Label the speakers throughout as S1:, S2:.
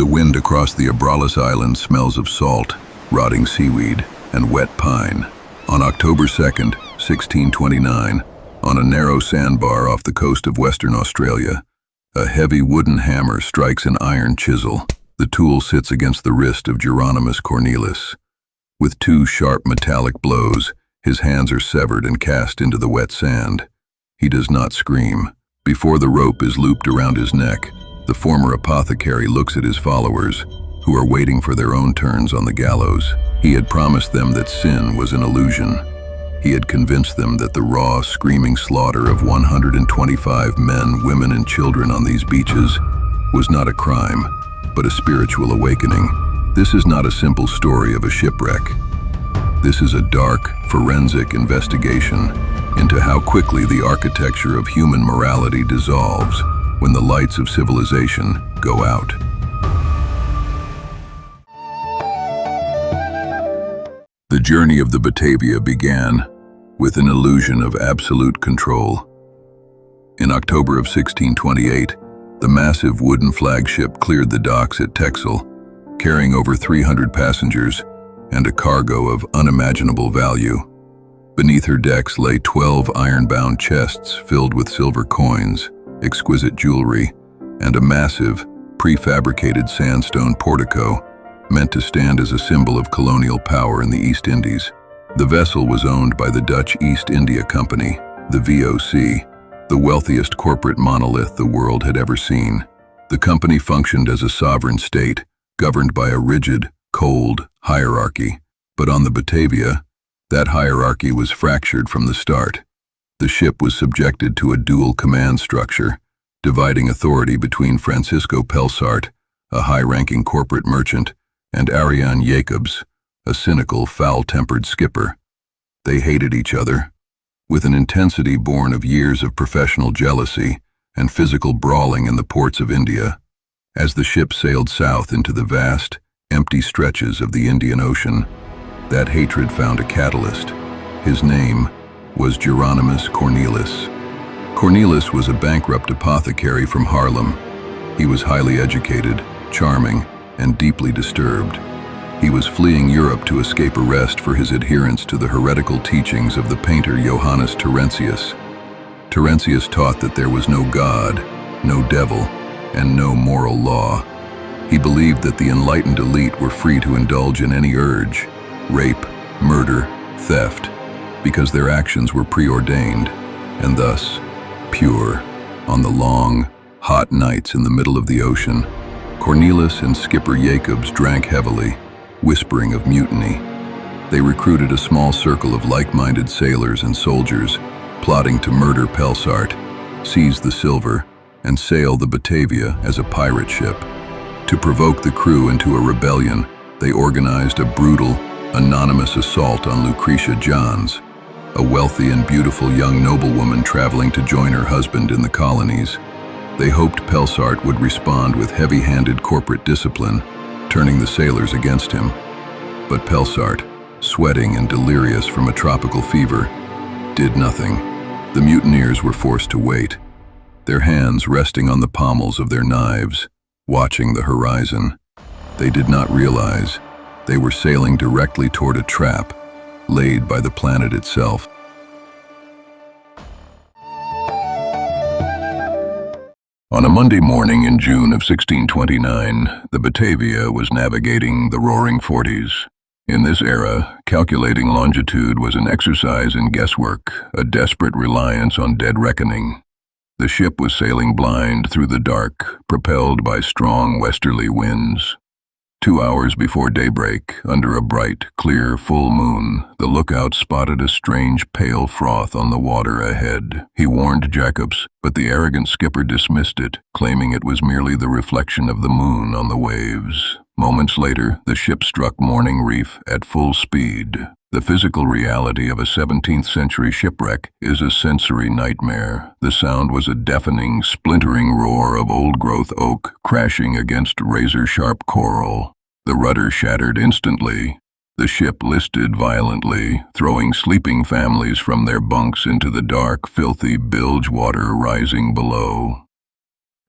S1: The wind across the Abralas Island smells of salt, rotting seaweed, and wet pine. On October 2nd, 1629, on a narrow sandbar off the coast of Western Australia, a heavy wooden hammer strikes an iron chisel. The tool sits against the wrist of Jeronimus Cornelisz. With two sharp metallic blows, his hands are severed and cast into the wet sand. He does not scream. Before the rope is looped around his neck, the former apothecary looks at his followers, who are waiting for their own turns on the gallows. He had promised them that sin was an illusion. He had convinced them that the raw, screaming slaughter of 125 men, women, and children on these beaches was not a crime, but a spiritual awakening. This is not a simple story of a shipwreck. This is a dark, forensic investigation into how quickly the architecture of human morality dissolves when the lights of civilization go out. The journey of the Batavia began with an illusion of absolute control. In October of 1628, the massive wooden flagship cleared the docks at Texel, carrying over 300 passengers and a cargo of unimaginable value. Beneath her decks lay 12 iron-bound chests filled with silver coins, exquisite jewelry, and a massive, prefabricated sandstone portico meant to stand as a symbol of colonial power in the East Indies. The vessel was owned by the Dutch East India Company, the VOC, the wealthiest corporate monolith the world had ever seen. The company functioned as a sovereign state, governed by a rigid, cold hierarchy. But on the Batavia, that hierarchy was fractured from the start. The ship was subjected to a dual command structure, dividing authority between Francisco Pelsart, a high-ranking corporate merchant, and Ariane Jacobs, a cynical, foul-tempered skipper. They hated each other, with an intensity born of years of professional jealousy and physical brawling in the ports of India. As the ship sailed south into the vast, empty stretches of the Indian Ocean, that hatred found a catalyst. His name was Jeronimus Cornelisz. Cornelisz was a bankrupt apothecary from Haarlem. He was highly educated, charming, and deeply disturbed. He was fleeing Europe to escape arrest for his adherence to the heretical teachings of the painter Johannes Terentius. Terentius taught that there was no God, no devil, and no moral law. He believed that the enlightened elite were free to indulge in any urge, rape, murder, theft, because their actions were preordained, and thus pure. On the long, hot nights in the middle of the ocean, Cornelisz and skipper Jacobs drank heavily, whispering of mutiny. They recruited a small circle of like-minded sailors and soldiers, plotting to murder Pelsart, seize the silver, and sail the Batavia as a pirate ship. To provoke the crew into a rebellion, they organized a brutal, anonymous assault on Lucretia Johns, a wealthy and beautiful young noblewoman traveling to join her husband in the colonies. They hoped Pelsart would respond with heavy-handed corporate discipline, turning the sailors against him. But Pelsart, sweating and delirious from a tropical fever, did nothing. The mutineers were forced to wait, their hands resting on the pommels of their knives, watching the horizon. They did not realize they were sailing directly toward a trap laid by the planet itself. On a Monday morning in June of 1629, the Batavia was navigating the roaring 40s. In this era, calculating longitude was an exercise in guesswork, a desperate reliance on dead reckoning. The ship was sailing blind through the dark, propelled by strong westerly winds. 2 hours before daybreak, under a bright, clear, full moon, the lookout spotted a strange pale froth on the water ahead. He warned Jacobs, but the arrogant skipper dismissed it, claiming it was merely the reflection of the moon on the waves. Moments later, the ship struck Morning Reef at full speed. The physical reality of a 17th-century shipwreck is a sensory nightmare. The sound was a deafening, splintering roar of old-growth oak crashing against razor-sharp coral. The rudder shattered instantly. The ship listed violently, throwing sleeping families from their bunks into the dark, filthy bilge water rising below.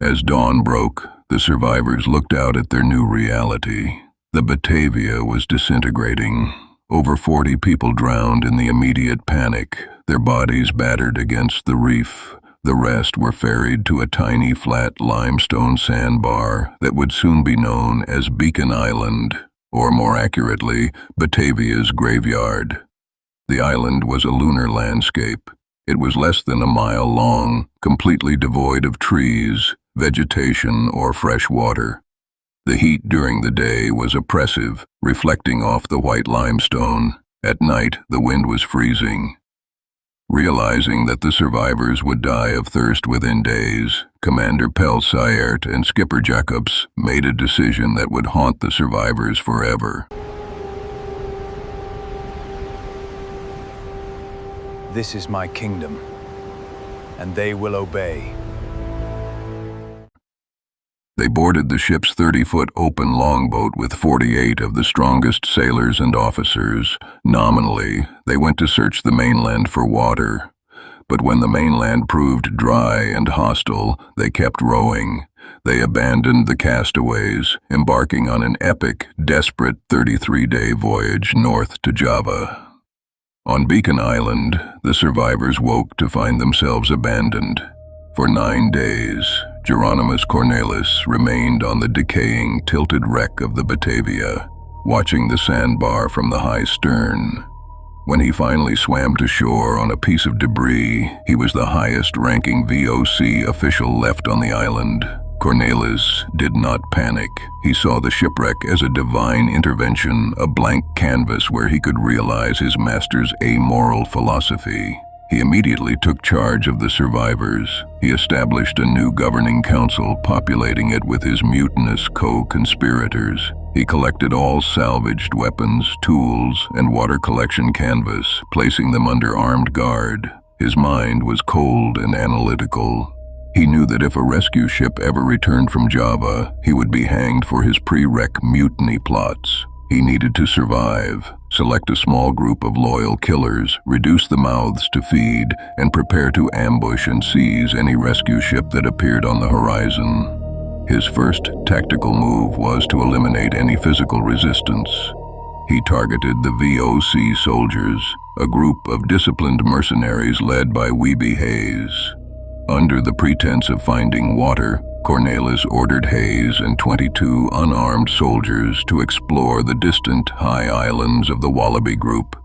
S1: As dawn broke, The survivors looked out at their new reality. The Batavia was disintegrating. Over 40 people drowned in the immediate panic, their bodies battered against the reef. The rest were ferried to a tiny flat limestone sandbar that would soon be known as Beacon Island, or more accurately, Batavia's graveyard. The island was a lunar landscape. It was less than a mile long, completely devoid of trees, vegetation, or fresh water. The heat during the day was oppressive, reflecting off the white limestone. At night, the wind was freezing. Realizing that the survivors would die of thirst within days, Commander Sayert and Skipper Jacobs made a decision that would haunt the survivors forever.
S2: This is my kingdom, and they will obey.
S1: They boarded the ship's 30-foot open longboat with 48 of the strongest sailors and officers. Nominally, they went to search the mainland for water. But when the mainland proved dry and hostile, they kept rowing. They abandoned the castaways, embarking on an epic, desperate 33-day voyage north to Java. On Beacon Island, the survivors woke to find themselves abandoned. For 9 days, Jeronimus Cornelisz remained on the decaying, tilted wreck of the Batavia, watching the sandbar from the high stern. When he finally swam to shore on a piece of debris, he was the highest-ranking VOC official left on the island. Cornelisz did not panic. He saw the shipwreck as a divine intervention, a blank canvas where he could realize his master's amoral philosophy. He immediately took charge of the survivors. He established a new governing council, populating it with his mutinous co-conspirators. He collected all salvaged weapons, tools, and water collection canvas, placing them under armed guard. His mind was cold and analytical. He knew that if a rescue ship ever returned from Java, he would be hanged for his pre-wreck mutiny plots. He needed to survive, select a small group of loyal killers, reduce the mouths to feed, and prepare to ambush and seize any rescue ship that appeared on the horizon. His first tactical move was to eliminate any physical resistance. He targeted the VOC soldiers, a group of disciplined mercenaries led by Wiebe Hayes. Under the pretense of finding water, Cornelisz ordered Hayes and 22 unarmed soldiers to explore the distant high islands of the Wallaby Group.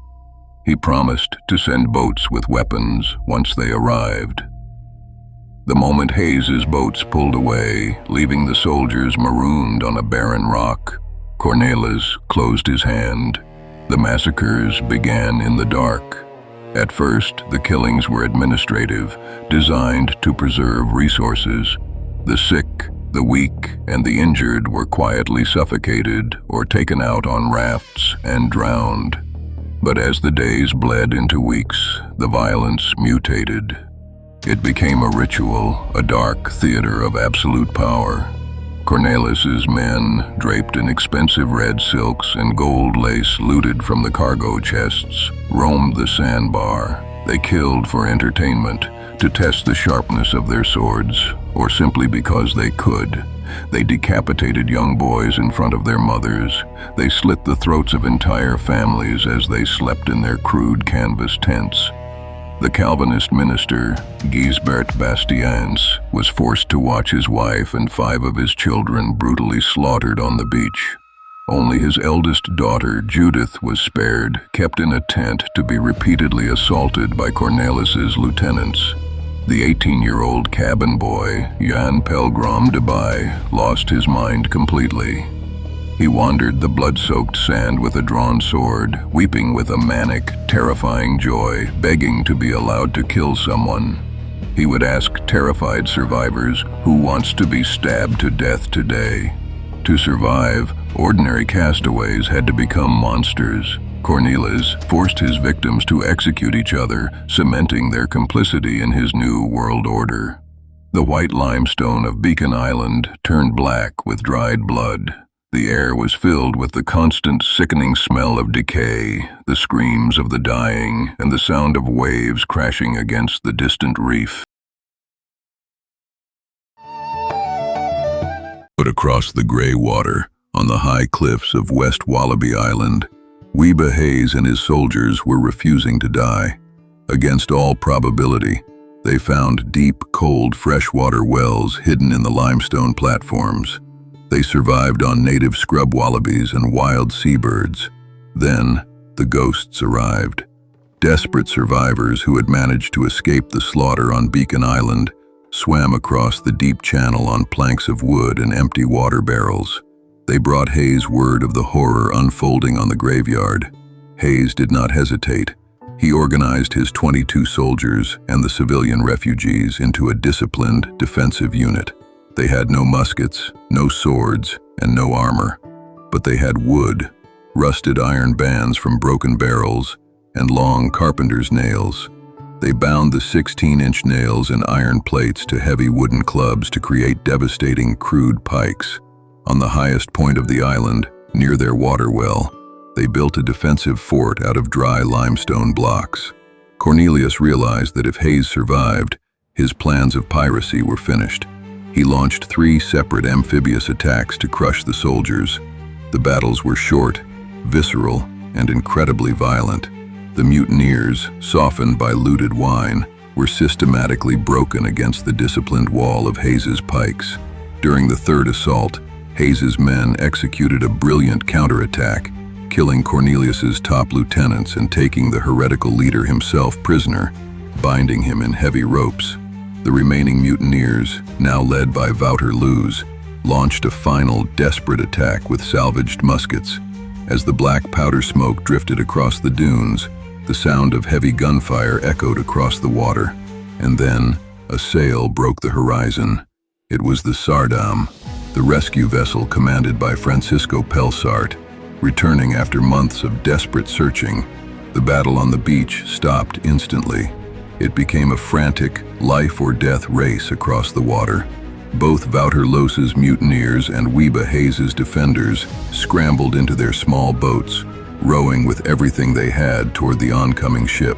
S1: He promised to send boats with weapons once they arrived. The moment Hayes's boats pulled away, leaving the soldiers marooned on a barren rock, Cornelisz closed his hand. The massacres began in the dark. At first, the killings were administrative, designed to preserve resources. The sick, the weak, and the injured were quietly suffocated or taken out on rafts and drowned. But as the days bled into weeks, the violence mutated. It became a ritual, a dark theater of absolute power. Cornelisz's men, draped in expensive red silks and gold lace looted from the cargo chests, roamed the sandbar. They killed for entertainment, to test the sharpness of their swords, or simply because they could. They decapitated young boys in front of their mothers. They slit the throats of entire families as they slept in their crude canvas tents. The Calvinist minister, Gisbert Bastians, was forced to watch his wife and 5 of his children brutally slaughtered on the beach. Only his eldest daughter, Judith, was spared, kept in a tent to be repeatedly assaulted by Cornelisz's lieutenants. The 18-year-old cabin boy, Jan Pelgrom de Bay, lost his mind completely. He wandered the blood-soaked sand with a drawn sword, weeping with a manic, terrifying joy, begging to be allowed to kill someone. He would ask terrified survivors, "Who wants to be stabbed to death today?" To survive, ordinary castaways had to become monsters. Cornelisz forced his victims to execute each other, cementing their complicity in his new world order. The white limestone of Beacon Island turned black with dried blood. The air was filled with the constant sickening smell of decay, the screams of the dying, and the sound of waves crashing against the distant reef. stood across the gray water on the high cliffs of West Wallaby Island. Wiebe Hayes and his soldiers were refusing to die. Against all probability, they found deep, cold, freshwater wells hidden in the limestone platforms. They survived on native scrub wallabies and wild seabirds. Then, the ghosts arrived. Desperate survivors who had managed to escape the slaughter on Beacon Island swam across the deep channel on planks of wood and empty water barrels. They brought Hayes word of the horror unfolding on the graveyard. Hayes did not hesitate. He organized his 22 soldiers and the civilian refugees into a disciplined, defensive unit. They had no muskets, no swords, and no armor. But they had wood, rusted iron bands from broken barrels, and long carpenter's nails. They bound the 16-inch nails and iron plates to heavy wooden clubs to create devastating, crude pikes. On the highest point of the island, near their water well, they built a defensive fort out of dry limestone blocks. Cornelius realized that if Hayes survived, his plans of piracy were finished. He launched 3 separate amphibious attacks to crush the soldiers. The battles were short, visceral, and incredibly violent. The mutineers, softened by looted wine, were systematically broken against the disciplined wall of Hayes's pikes. During the third assault, Hayes's men executed a brilliant counterattack, killing Cornelius's top lieutenants and taking the heretical leader himself prisoner, binding him in heavy ropes. The remaining mutineers, now led by Wouter Loos, launched a final desperate attack with salvaged muskets. As the black powder smoke drifted across the dunes, the sound of heavy gunfire echoed across the water, and then a sail broke the horizon. It was the Sardam, the rescue vessel commanded by Francisco Pelsart. Returning after months of desperate searching, the battle on the beach stopped instantly. It became a frantic, life-or-death race across the water. Both Wouter Loos's mutineers and Wiebe Hayes' defenders scrambled into their small boats, rowing with everything they had toward the oncoming ship.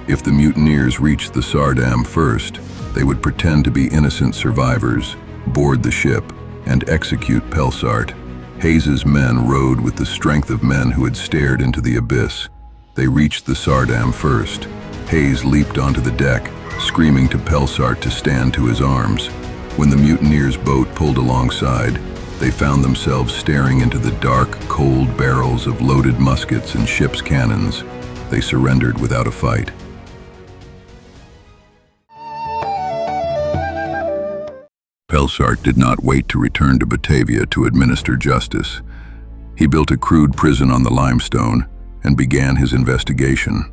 S1: If the mutineers reached the Sardam first, they would pretend to be innocent survivors, board the ship, and execute Pelsart. Hayes' men rowed with the strength of men who had stared into the abyss. They reached the Sardam first. Hayes leaped onto the deck, screaming to Pelsart to stand to his arms. When the mutineers' boat pulled alongside, they found themselves staring into the dark, cold barrels of loaded muskets and ship's cannons. They surrendered without a fight. Pelsart did not wait to return to Batavia to administer justice. He built a crude prison on the limestone and began his investigation.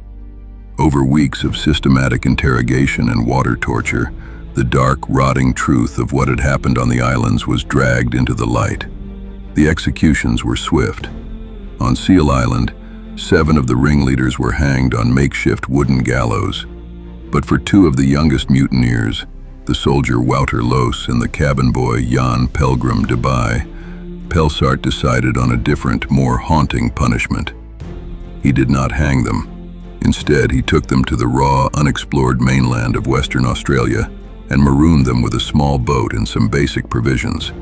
S1: Over weeks of systematic interrogation and water torture, the dark, rotting truth of what had happened on the islands was dragged into the light. The executions were swift. On Seal Island, 7 of the ringleaders were hanged on makeshift wooden gallows. But for 2 of the youngest mutineers, the soldier Wouter Loos and the cabin boy Jan Pelgrim de Bay, Pelsart decided on a different, more haunting punishment. He did not hang them. Instead, he took them to the raw, unexplored mainland of Western Australia and marooned them with a small boat and some basic provisions.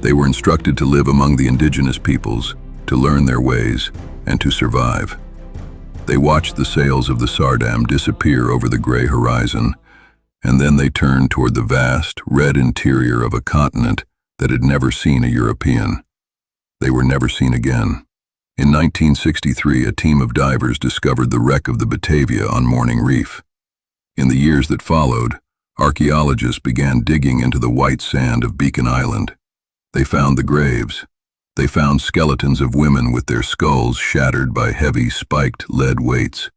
S1: They were instructed to live among the indigenous peoples, to learn their ways, and to survive. They watched the sails of the Sardam disappear over the gray horizon, and then they turned toward the vast, red interior of a continent that had never seen a European. They were never seen again. In 1963, a team of divers discovered the wreck of the Batavia on Morning Reef. In the years that followed, archaeologists began digging into the white sand of Beacon Island. They found the graves. They found skeletons of women with their skulls shattered by heavy, spiked lead weights.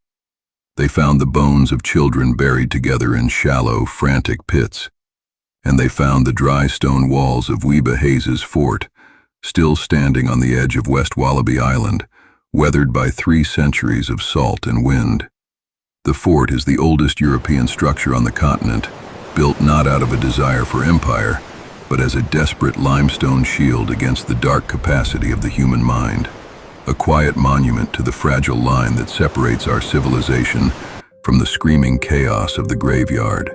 S1: They found the bones of children buried together in shallow, frantic pits. And they found the dry stone walls of Wiebe Hayes' fort, still standing on the edge of West Wallaby Island, weathered by 3 centuries of salt and wind. The fort is the oldest European structure on the continent, built not out of a desire for empire, but as a desperate limestone shield against the dark capacity of the human mind. A quiet monument to the fragile line that separates our civilization from the screaming chaos of the graveyard.